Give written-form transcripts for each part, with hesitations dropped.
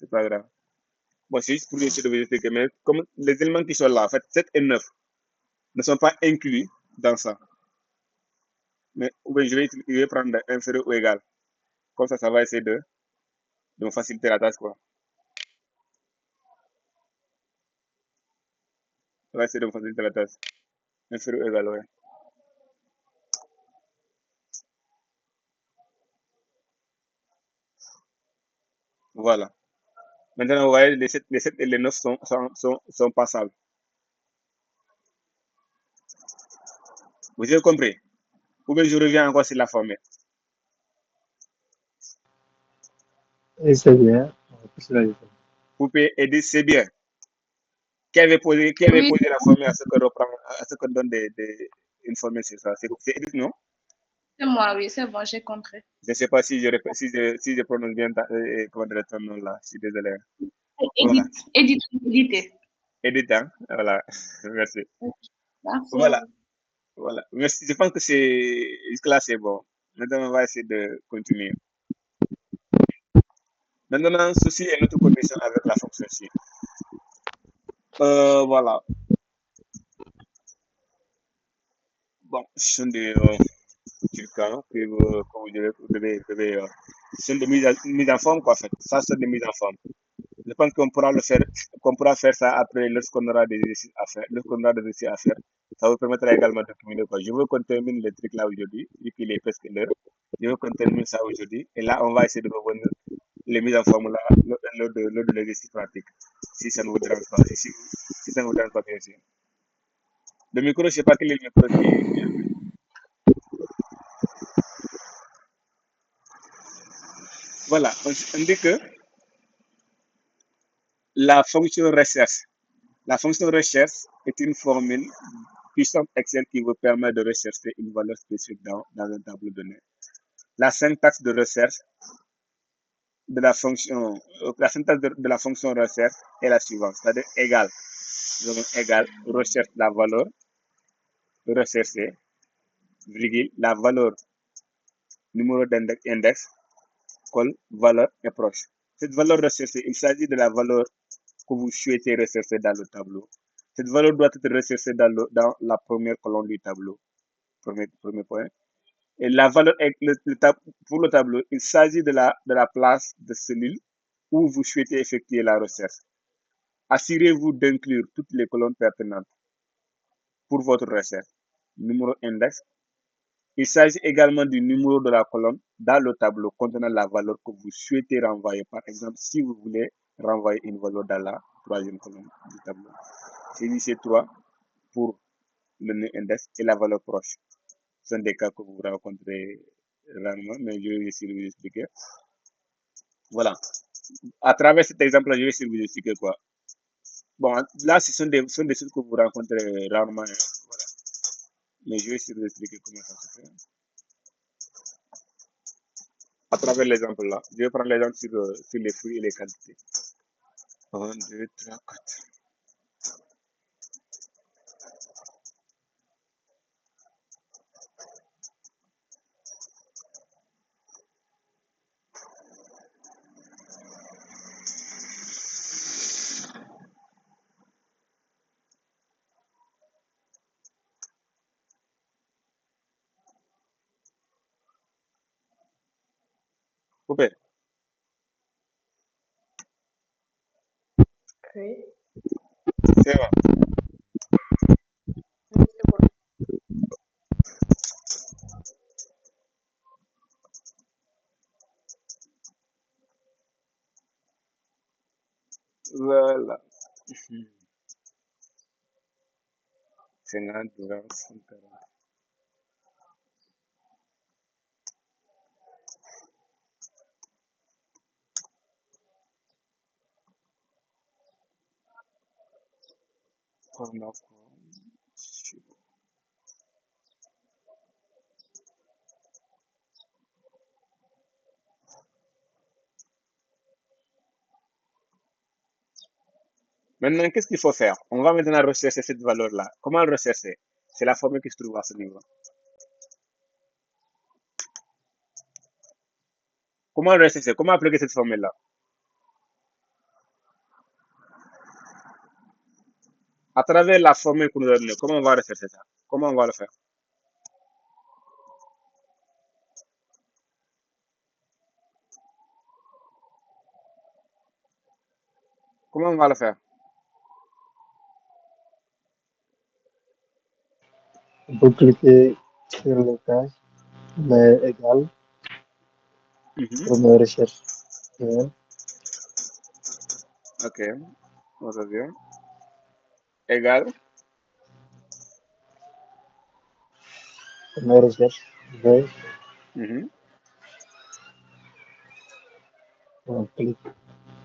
c'est pas grave. Bon, c'est juste pour essayer de vous expliquer, mais comme les éléments qui sont là, en fait, 7 et 9 ne sont pas inclus dans ça. Mais ou bien je vais prendre inférieur ou égal. Comme ça va essayer de me faciliter la tâche, quoi. Ça va essayer de me faciliter la tâche. Inférieur ou égal, ouais. Voilà. Maintenant, vous voyez, les 7 et les 9 sont passables. Vous avez compris? Ou bien je reviens encore sur la formule. Et c'est bien. Personnalité. Poupée et dit c'est bien. Qui avait Oui, posé la formule à ce qu'on donne une formule sur ça? C'est Edith, non? c'est moi, oui, c'est bon, j'ai compris. Je ne sais pas si je prononce bien comment dire ton nom là. Je suis désolé. Voilà. Edith, Edith, Edith. Edith, hein? Voilà. Merci. Merci à Voilà. vous. Voilà. Merci. Je pense que jusque-là, c'est bon. Maintenant, on va essayer de continuer. Maintenant, ceci est notre condition avec la fonction ci. Voilà. Bon, ce sont des trucs hein, que ce sont des mises en forme, quoi, en fait. Ça, c'est des mises en forme. Je pense qu'on pourra faire ça après lorsqu'on aura des exercices à faire. Lorsqu'on aura des exercices à faire, ça vous permettra également de terminer, quoi. Je veux qu'on termine le truc là aujourd'hui, vu qu'il est presque l'heure. Je veux qu'on termine ça aujourd'hui. Et là, on va essayer de revenir les mises en forme là, lors de l'exercice pratique. Si ça ne vous dérange pas. Si ça ne vous dérange pas, bien sûr. Le micro, je ne sais pas quel est le micro qui est allumé. Voilà, on dit que la fonction recherche. La fonction recherche est une formule puissante Excel qui vous permet de rechercher une valeur spécifique dans un tableau donné. La syntaxe de recherche de la syntaxe de la fonction recherche est la suivante, c'est-à-dire égal. Nous avons égal recherche la valeur recherchée, virgule, la valeur numéro d'index, valeur et proche. Cette valeur recherchée, il s'agit de la valeur que vous souhaitez rechercher dans le tableau. Cette valeur doit être recherchée dans la première colonne du tableau. Premier point. Et la valeur, pour le tableau, il s'agit de la place de cellule où vous souhaitez effectuer la recherche. Assurez-vous d'inclure toutes les colonnes pertinentes pour votre recherche. Numéro index. Il s'agit également du numéro de la colonne dans le tableau contenant la valeur que vous souhaitez renvoyer. Par exemple, si vous voulez renvoyer une valeur dans la troisième colonne du tableau. C'est 3 pour le index et la valeur proche. Ce sont des cas que vous rencontrez rarement, mais je vais essayer de vous expliquer. Voilà. À travers cet exemple-là, je vais essayer de vous expliquer quoi. Bon, là, ce sont des choses que vous rencontrez rarement. Hein. Voilà. Mais je vais essayer de vous expliquer comment ça se fait. À travers l'exemple là, je vais prendre l'exemple sur les fruits et les quantités. 1, 2, 3, 4. Coupé. Oui, C'est bon. oui, c'est bon. Voilà. 50, 20, 50. Maintenant, qu'est-ce qu'il faut faire? On va maintenant rechercher cette valeur-là. Comment le rechercher? C'est la formule qui se trouve à ce niveau. Comment le rechercher? Comment appliquer cette formule-là? À travers la formule que nous a donnée, comment on va rechercher ça? Comment on va le faire? Comment on va le faire? On peut cliquer sur le case, mais égal, Mhm. première recherche. Ouais. Ok, on revient. Égal. Première recherche. Ouais. Mhm. On clique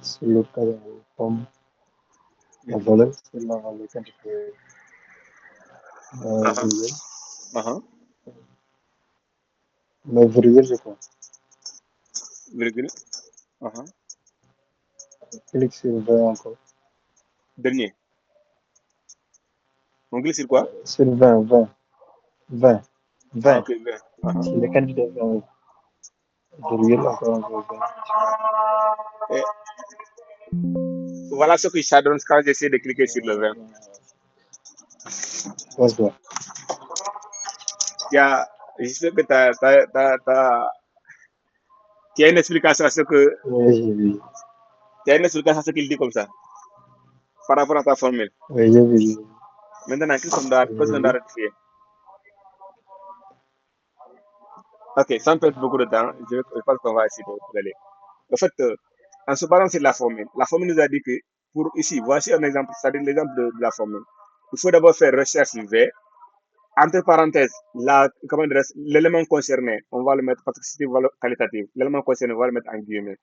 sur le case comme la Mhm. valeur, c'est la valeur quantité Aha, virgule. aha. Mais virgule, je crois. Virgule. Aha. Clique sur 20 encore. Dernier. On glisse sur quoi? Sur 20, 20, 20, Ah, 20. ok, bien. Aha. C'est les quantités 20. Virgule, encore 20. Et voilà ce que ça donne quand j'essaie de cliquer sur le 20. Passe pas. Il y a, je sais que tu as une explication à ce que, Oui, j'ai vu. tu as une explication à ce qu'il dit comme ça, par rapport à ta formule. Oui, j'ai vu. Maintenant, qu'est-ce J'ai qu'on doit vu. rectifier? Ok, sans perdre beaucoup de temps, je pense qu'on va essayer d'aller. En fait, en se basant sur la formule nous a dit que, pour ici, voici un exemple, c'est-à-dire l'exemple de la formule. Il faut d'abord faire recherche V, entre parenthèses, l'élément concerné, on va le mettre, parce que c'est une valeur qualitative, l'élément concerné, on va le mettre en guillemets.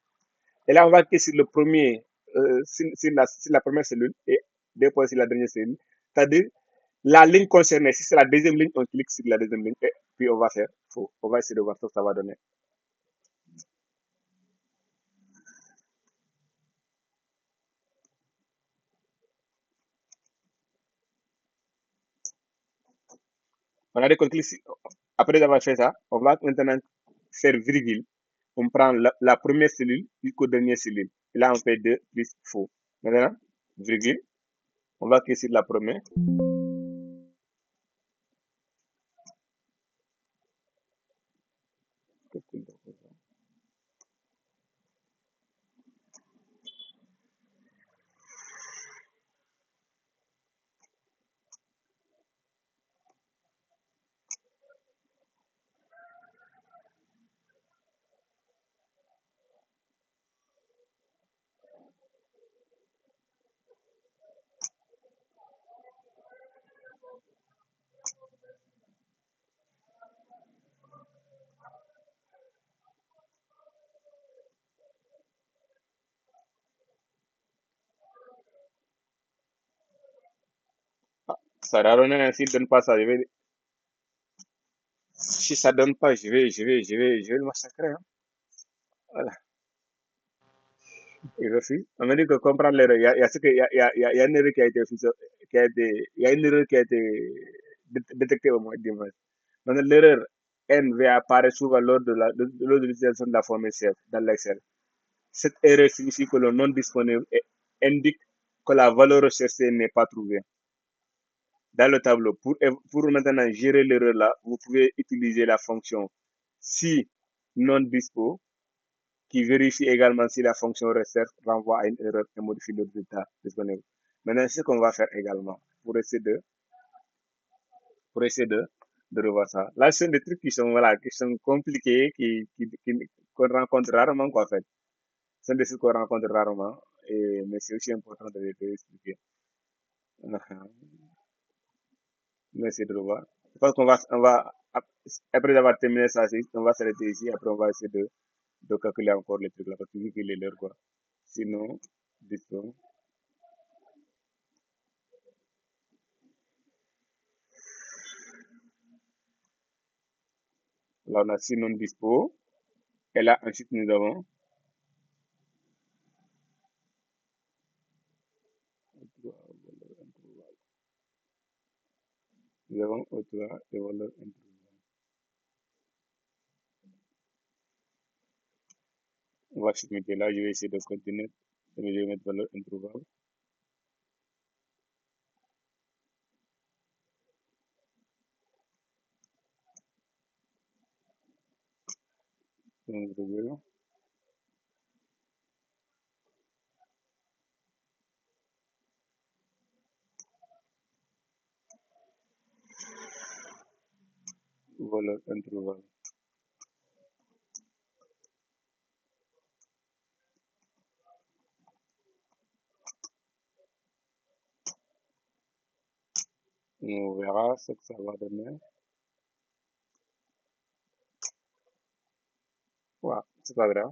Et là, on va cliquer sur le premier, sur la première cellule et déposer sur la dernière cellule. C'est-à-dire, la ligne concernée, si c'est la deuxième ligne, on clique sur la deuxième ligne et puis on va faire faux. On va essayer de voir ce que ça va donner. On a dit qu'on clique après avoir fait ça, on va maintenant faire virgule. On prend la première cellule jusqu'au dernier cellule. Et là, on fait 2 plus faux. Maintenant, virgule. On va cliquer sur la première. Ah, ça va donner, s'il ne donne pas ça, si ça ne donne pas, je vais le massacrer. Hein. Voilà. Il refuse. On m'a dit que comprendre l'erreur, il y a une erreur qui a été, il y a une erreur qui a été détectée au moins dimanche. Donc l'erreur N va apparaître souvent lors de l'utilisation de la formule CF dans l'Excel. Cette erreur signifie que le nom disponible indique que la valeur recherchée n'est pas trouvée dans le tableau. Pour maintenant gérer l'erreur là, vous pouvez utiliser la fonction si non dispo qui vérifie également si la fonction recherche renvoie à une erreur et modifie le résultat disponible. Maintenant, c'est ce qu'on va faire également pour essayer de revoir ça. Là, ce sont des trucs qui sont, voilà, qui sont compliqués, qu'on rencontre rarement, quoi, en fait. Ce sont des trucs qu'on rencontre rarement, mais c'est aussi important de l'expliquer. Merci de revoir. Je pense après avoir terminé ça, on va s'arrêter ici. Après, on va essayer de calculer encore les trucs là, parce que vu qu'il est l'heure, quoi. Sinon, disons, là, on a sinon dispo. Et là, ensuite, nous avons au-delà des valeurs introuvables. On va supprimer là, je vais essayer de continuer. Je vais mettre valeur introuvable. 1,5. Voilà intervalle. On verra ce que ça va donner. Ouais, c'est pas grave.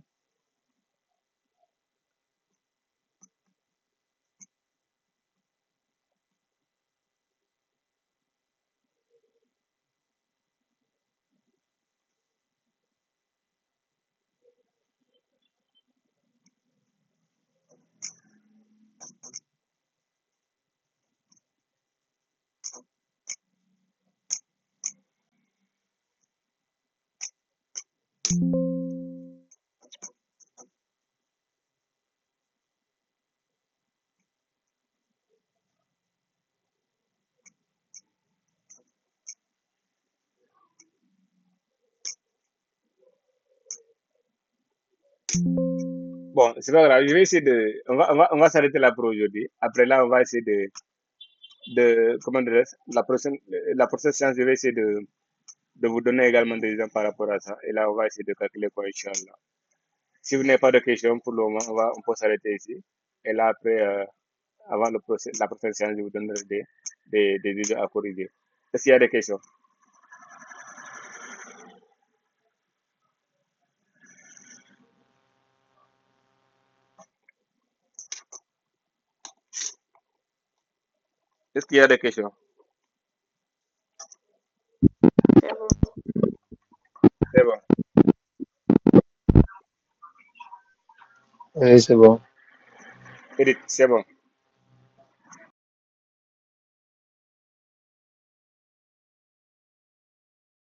Bon, c'est pas grave. Je vais essayer de. On va s'arrêter là pour aujourd'hui. Après là, on va essayer comment dire, la prochaine séance, je vais essayer de vous donner également des exemples par rapport à ça. Et là, on va essayer de calculer quoi, Inch'Allah. Si vous n'avez pas de questions pour le moment, on peut s'arrêter ici. Et là, après, avant la prochaine séance, je vous donnerai des vidéos à corriger. Est-ce qu'il y a des questions? Est-ce qu'il y a des questions? C'est bon. C'est bon. Oui, c'est bon. Edith, c'est bon.